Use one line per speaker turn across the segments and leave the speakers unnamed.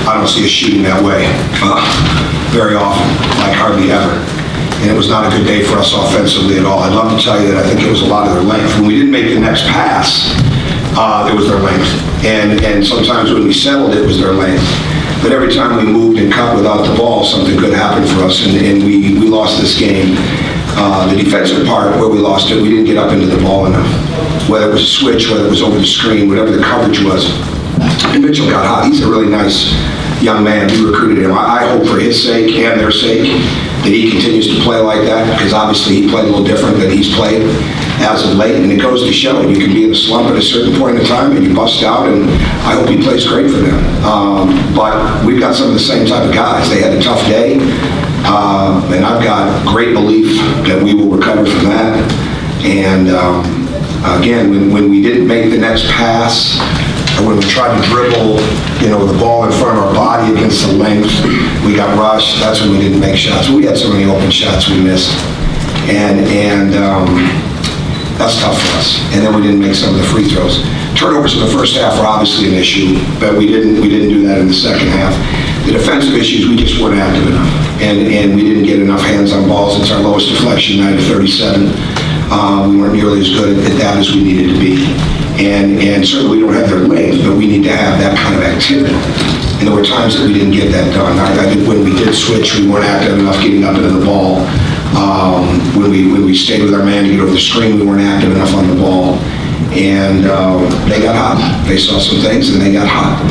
I don't see us shooting that way very often, like hardly ever. And it was not a good day for us offensively at all. I'd love to tell you that I think it was a lot of their length. When we didn't make the next pass, it was their length. And sometimes when we settled, it was their length. But every time we moved and cut without the ball, something good happened for us, and we lost this game. The defensive part, where we lost it, we didn't get up into the ball enough. Whether it was a switch, whether it was over the screen, whatever the coverage was. And Mitchell got hot. He's a really nice young man. We recruited him. I hope for his sake and their sake that he continues to play like that, because obviously he played a little different than he's played as of late, and it goes to show you can be in a slump at a certain point in time and you bust out, and I hope he plays great for them. But we've got some of the same type of guys. They had a tough day, and I've got great belief that we will recover from that. And again, when we didn't make the next pass, or when we tried to dribble, the ball in front of our body against the length, we got rushed. That's when we didn't make shots. We had so many open shots we missed, and that's tough for us. And then we didn't make some of the free throws. Turnovers in the first half were obviously an issue, but we didn't do that in the second half. The defensive issues, we just weren't active enough, and we didn't get enough hands on balls. It's our lowest deflection night of 37. We weren't nearly as good at that as we needed to be. And certainly we don't have their length, but we need to have that kind of activity. And there were times that we didn't get that done. I think when we did switch, we weren't active enough getting up into the ball. When we stayed with our man to get over the screen, we weren't active enough on the ball. And they got hot. They saw some things and they got hot.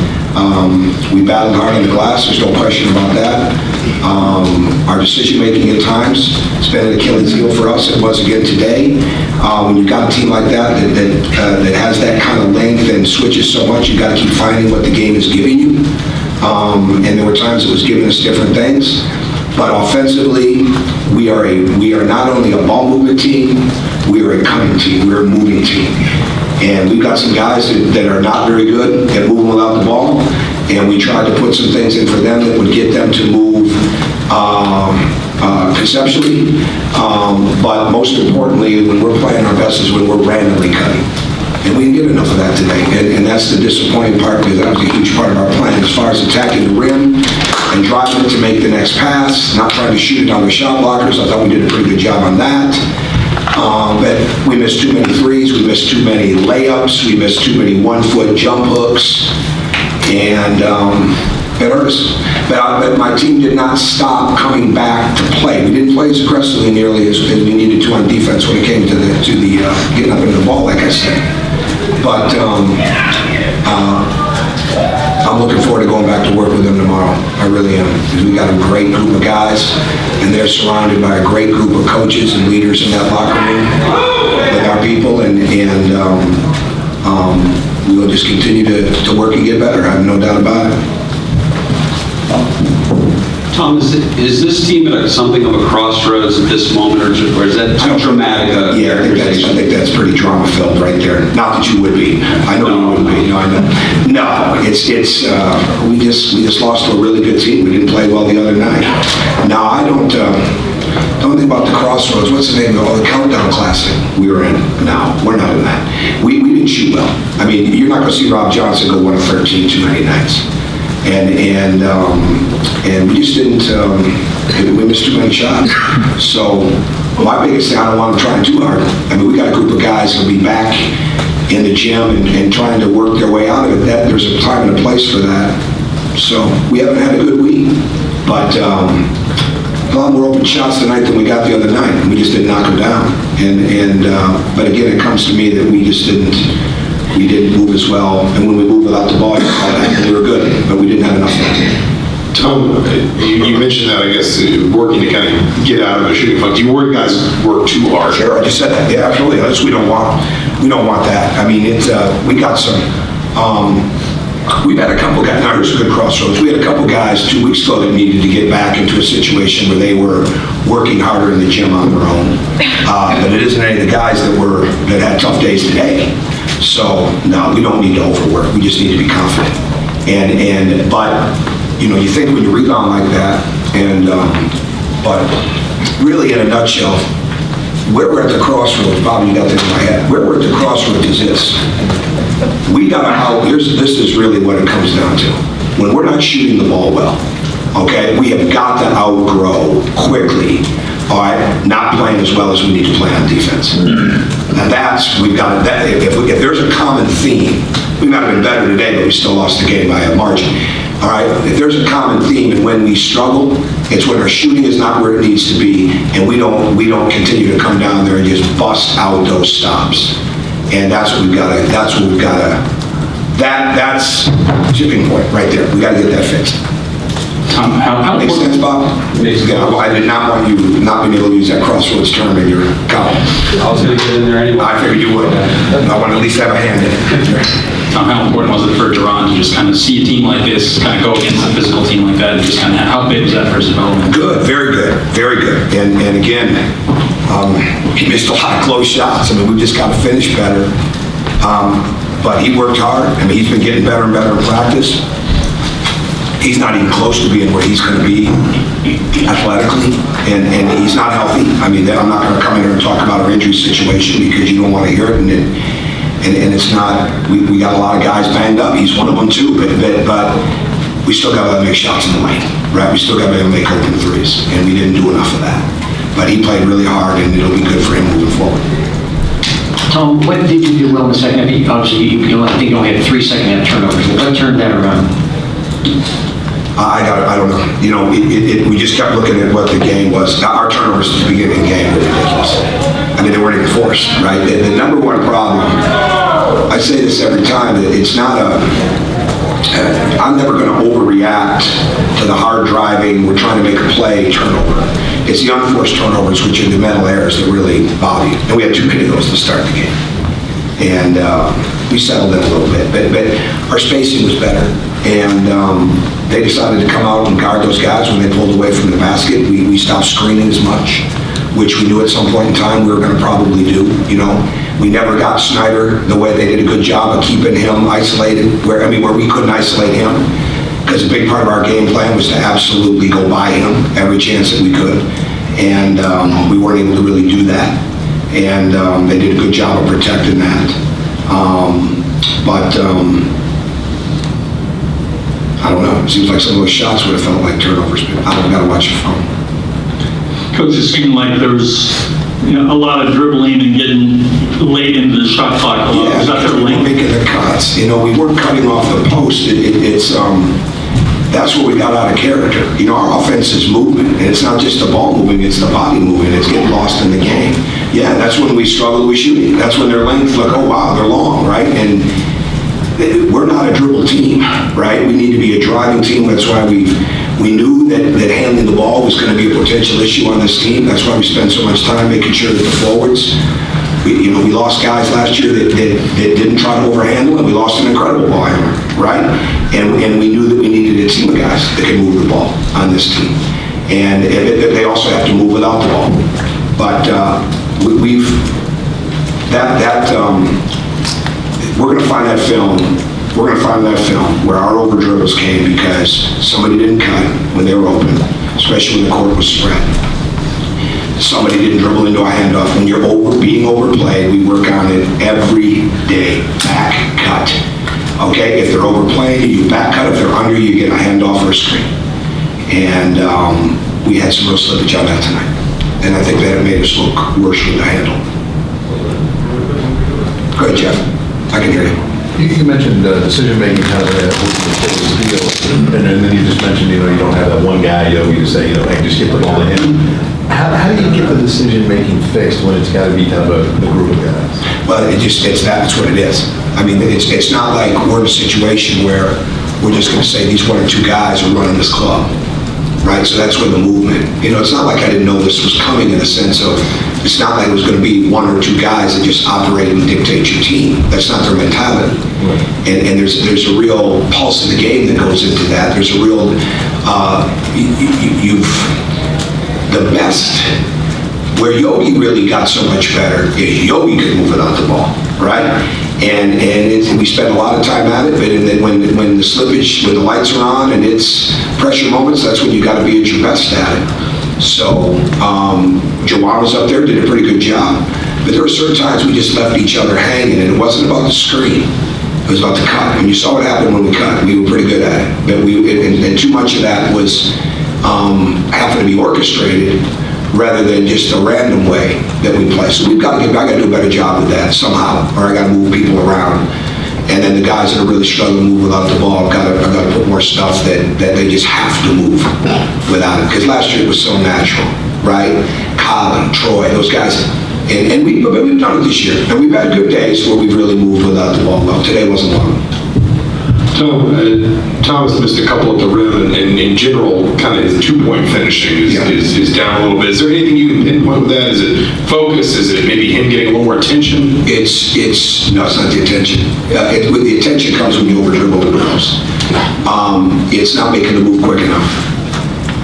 We battled hard on the glass, there's no question about that. Our decision-making at times has been an Achilles heel for us. It was again today. When you've got a team like that has that kind of length and switches so much, you've got to keep finding what the game is giving you. And there were times it was giving us different things. But offensively, we are not only a ball movement team, we are a cutting team, we're a moving team. And we've got some guys that are not very good at moving without the ball, and we tried to put some things in for them that would get them to move conceptually, but most importantly, when we're playing our best is when we're randomly cutting. And we didn't get enough of that today, and that's the disappointing part, because that was a huge part of our plan as far as attacking the rim and driving it to make the next pass, not trying to shoot it on the shot blockers. I thought we did a pretty good job on that. But we missed too many threes, we missed too many layups, we missed too many one-foot jump hooks, and it hurt us. But my team did not stop coming back to play. We didn't play as aggressively nearly as we needed to on defense when it came to the getting up into the ball, like I said. But I'm looking forward to going back to work with them tomorrow. I really am, because we got a great group of guys, and they're surrounded by a great group of coaches and leaders in that locker room with our people, and we will just continue to work and get better. I have no doubt about it.
Tom, is this team at something of a crossroads at this moment, or is that too dramatic?
Yeah, I think that's pretty drama-filled right there. Not that you would be. I know you wouldn't be. No, I know. No, it's we just lost to a really good team. We didn't play well the other night. No, I don't think about the crossroads. What's the name of the Countdown Classic we were in? No, we're not in that. We didn't shoot well. I mean, you're not going to see Rob Johnson go 1 of 13 too many nights. And we just didn't, we missed too many shots. So my biggest thing, I don't want them trying too hard. I mean, we got a group of guys that'll be back in the gym and trying to work their way out of it. There's a time and a place for that. So we haven't had a good week, but a lot more open shots tonight than we got the other night. We just didn't knock them down. But again, it comes to me that we didn't move as well, and when we moved without the ball, we were good, but we didn't have enough of that.
Tom, you mentioned that, I guess, working to kind of get out of a shooting funk. Do you guys work too hard?
Sure, I just said that. Yeah, absolutely. We don't want that. I mean, we got some. We've had a couple guys. Now here's a good crossroads. We had a couple guys 2 weeks ago that needed to get back into a situation where they were working harder in the gym on their own. But it isn't any of the guys that had tough days today. So no, we don't need to overwork. We just need to be confident. But you think when you rebound like that, but really in a nutshell, where we're at the crossroads, Bobby, you got that in my head. Where we're at the crossroads is this: we we got to this is really what it comes down to. When we're not shooting the ball well, okay, we have got to outgrow quickly, all right, not playing as well as we need to play on defense. And we've got that. If there's a common theme, we might have been better today, but we still lost the game by a margin. All right, if there's a common theme, and when we struggle, it's when our shooting is not where it needs to be, and we don't continue to come down there and just bust out those stops. And that's what we've got to. That's tipping point right there. We got to get that fixed.
How
Makes sense, Bob?
Makes sense.
Yeah, I did not want you not being able to use that crossroads term in your column.
I was going to get in there anyway.
I figured you would. I want to at least have a hand in it.
Tom, how important was it for Duran to just kind of see a team like this, kind of go against a physical team like that, and just kind of, how big was that for his development?
Good, very good, very good. And again, he missed a lot of close shots. I mean, we just got to finish better. But he worked hard. I mean, he's been getting better and better in practice. He's not even close to being where he's going to be athletically, and he's not healthy. I mean, I'm not going to come in here and talk about our injury situation because you don't want to hear it, and it's not, we got a lot of guys banged up. He's one of them too, but we still got to make shots in the lane, right? We still got to be able to make open threes, and we didn't do enough of that. But he played really hard, and it'll be good for him moving forward.
Tom, what did you do well in the second half? Obviously, I think you only had 3 second half turnovers. What turned that around?
I don't know. You know, we just kept looking at what the game was. Now, our turnovers at the beginning of the game were ridiculous. I mean, they weren't even forced, right? The number one problem, I say this every time, it's not I'm never going to overreact to the hard driving, we're trying to make a play turnover. It's the unforced turnovers, which are the mental errors that really bother you. And we had too many of those to start the game. And we settled in a little bit, but our spacing was better. And they decided to come out and guard those guys when they pulled away from the basket. We stopped screening as much, which we knew at some point in time we were going to probably do. You know, we never got Snyder the way they did a good job of keeping him isolated, where we couldn't isolate him, because a big part of our game plan was to absolutely go by him every chance that we could. And we weren't able to really do that. And they did a good job of protecting that. I don't know. It seems like some of those shots would have felt like turnovers, but I've got to watch your phone.
Coach, it seemed like there was a lot of dribbling and getting late into the shot clock.
Yeah,
was that their
we
lane?
were making the cuts. You know, we weren't cutting off the post. That's where we got out of character. You know, our offense is movement, and it's not just the ball moving, it's the body moving. It's getting lost in the game. Yeah, that's when we struggle with shooting. That's when their length, look, oh wow, they're long, right? And we're not a dribble team, right? We need to be a driving team. That's why we knew that handling the ball was going to be a potential issue on this team. That's why we spent so much time making sure that the forwards, we lost guys last year that didn't try to overhandle, and we lost an incredible ball handler, right? And we knew that we needed a team of guys that can move the ball on this team. And they also have to move without the ball. But we're going to find that film. We're going to find that film where our over dribbles came because somebody didn't cut when they were open, especially when the court was spread. Somebody didn't dribble into a handoff. When you're being overplayed, we work on it every day. Back cut. Okay, if they're overplaying, you back cut. If they're under, you get a handoff or a screen. And we had some real slippage on that tonight. And I think that it made us look worse with the handle. Go ahead, Jeff. I can hear you.
You mentioned decision-making kind of a deal, and then you just mentioned, you don't have that one guy, you just say, hey, just get the ball to him. How do you get the decision-making fixed when it's got to be kind of a group of guys?
Well, that's what it is. I mean, it's not like we're in a situation where we're just going to say these one or two guys are running this club, right? So that's where the movement, it's not like I didn't know this was coming in the sense of, it's not like it was going to be one or two guys that just operate and dictate your team. That's not their mentality. Right. And there's a real pulse in the game that goes into that. There's a real, the best, where Yogi really got so much better is Yogi could move without the ball, right? And we spent a lot of time at it, but then when the slippage, when the lights are on and it's pressure moments, that's when you got to be at your best at it. So Jawan was up there, did a pretty good job. But there were certain times we just left each other hanging, and it wasn't about the screen. It was about the cut. And you saw what happened when we cut. We were pretty good at it. But and too much of that was having to be orchestrated rather than just a random way that we play. So I got to do a better job with that somehow, or I got to move people around. And then the guys that are really struggling to move without the ball, I've got to put more stuff that they just have to move without it. Because last year it was so natural, right? Colin, Troy, those guys. And we've done it this year. And we've had good days where we've really moved without the ball well. Today wasn't one of them.
Thomas missed a couple at the rim, and in general, kind of his two-point finishing is down a little bit. Is there anything you can pinpoint with that? Is it focus? Is it maybe him getting a little more attention?
No, it's not the attention. With the attention comes when you over dribble the girls. It's not making the move quick enough.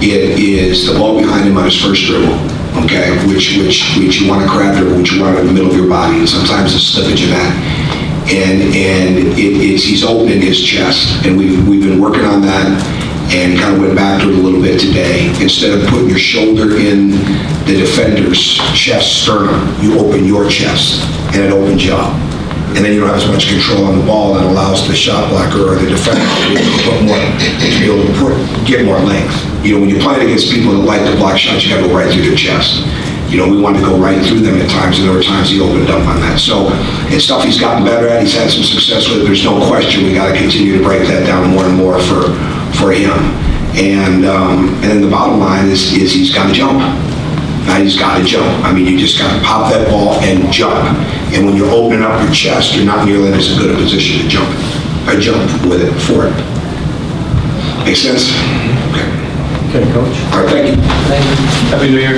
It is the ball behind him on his first dribble, okay, which you want to crab dribble, which you want in the middle of your body, and sometimes the slippage of that. And he's opening his chest, and we've been working on that, and kind of went back to it a little bit today. Instead of putting your shoulder in the defender's chest sternum, you open your chest, and it opens you up. And then you don't have as much control on the ball, and allows the shot blocker or the defender to be able to get more length. You know, when you're playing against people that like to block shots, you got to go right through their chest. You know, we wanted to go right through them at times, and there were times he opened up on that. So it's stuff he's gotten better at. He's had some success with it. There's no question we got to continue to break that down more and more for him. And then the bottom line is he's got to jump. Now he's got to jump. I mean, you just got to pop that ball and jump. And when you're opening up your chest, you're not nearly in as good a position to jump with it for it. Make sense? Okay.
Okay, Coach.
All right, thank you.
Happy New Year.